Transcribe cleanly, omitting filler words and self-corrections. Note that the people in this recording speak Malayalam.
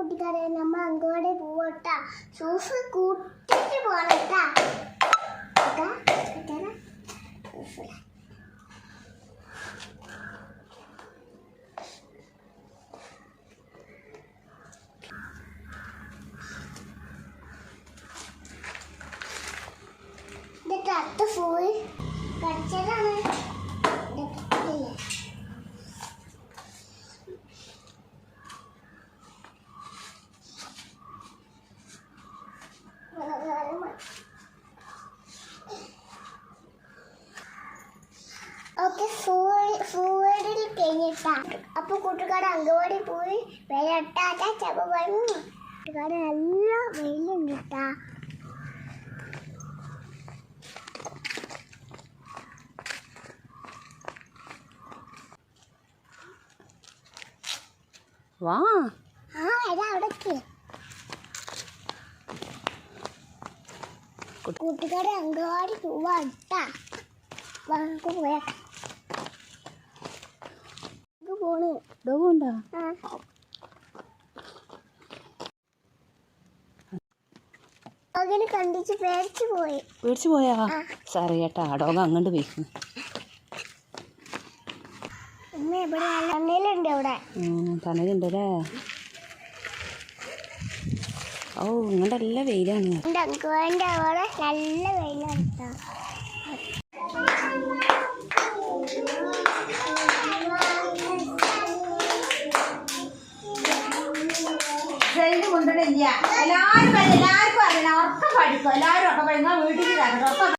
കൂട്ടുകാരെ നമ്മൾ അങ്ങോട്ട് പോവട്ടാ. ഷൂസ് കൂട്ടിട്ട് പോകണട്ടാ. ഇതിട്ട് അടുത്ത് പോയി കടിച്ചതാണ്. ഓക്കെ, ഫുഡിൽ കഴിഞ്ഞിട്ടാ. അപ്പൊ കൂട്ടുകാട് അങ്കവാടി പോയി വെയിലിട്ടാ. ചപ്പ പറഞ്ഞു കൂട്ടുകാട് നല്ല വെയിലുണ്ട് കേട്ടാ. വാ അവിടേക്ക് കൂട്ടുകാട് അങ്കവാടി പോവാട്ടാ. പോയാട്ടെ പോണ് ഡോഗുണ്ടോ? കണ്ടിച്ച് പേടിച്ചു പോയാ? സാറി ചേട്ടാ ഡോഗ് അങ്ങോട്ട് പോയിക്കുന്നു. തണലുണ്ട് അവിടെ. തണലുണ്ടല്ലേ? ഓ ഇങ്ങോട്ട് നല്ല വെയിലാണ്. അങ്കവാടിന്റെ അവിടെ നല്ല വെയിലാണ്. കൊണ്ടിടില്ല. എല്ലാവർക്കും അറിയണം. ഉറക്കം പഠിക്കും. എല്ലാവരും ഒക്കെ പഠിക്കാൻ വീട്ടിൽ